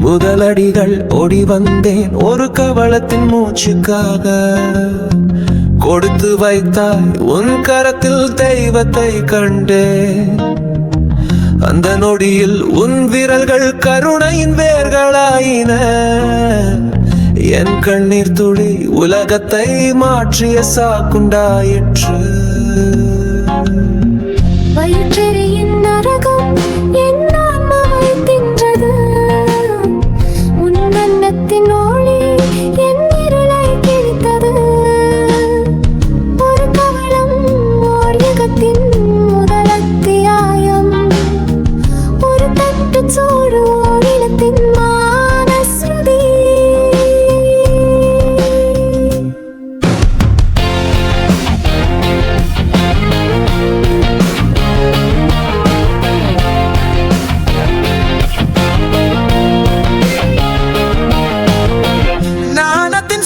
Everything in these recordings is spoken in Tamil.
முதலடிகள் ஓடி வந்தேன் ஒரு கவளத்தின் மூச்சுக்காக. கொடுத்து வைத்தாய் உன் கரத்தில் தெய்வத்தை கண்டேன். அந்த நொடியில் உன் விரல்கள் கருணையின் வேர்களாயின. என் கண்ணீர் துளி உலகத்தை மாற்றிய சாக்குண்டாயிற்று. வயிற்றெறியின் நரகம் என் ஆன்மாவை தின்றது. உன் அன்னத்தின் ஒளி என் இருளை கிழித்தது. ஒரு கவளம் ஓர் யுகத்தின் முதல் அத்தியாயம். ஒரு தட்டு சூடு ஓர் இனத்தின் மானஸ்ருதி.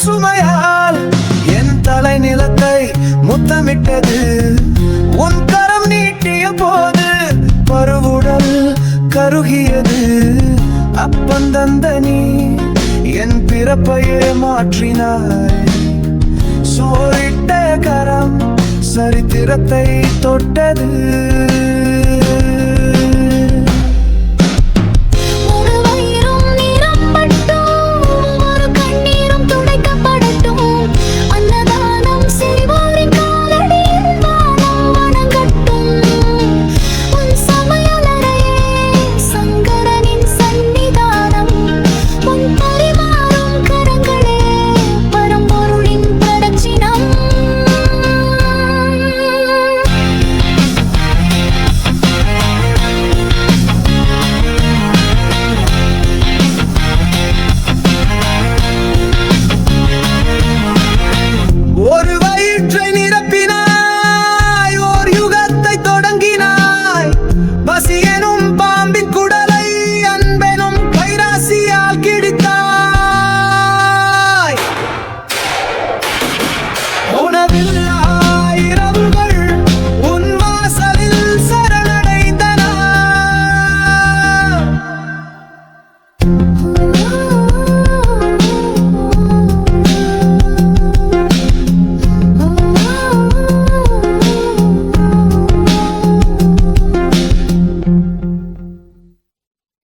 சுமையால் என் தலை நிலத்தை முத்தமிட்டது. உன் கரம் நீட்டிய போது பருவுடல் கருகியது. அப்பந்தந்த நீ என் பிறப்பையே மாற்றினாய். சோரிட்ட கரம் சரித்திரத்தை தொட்டது.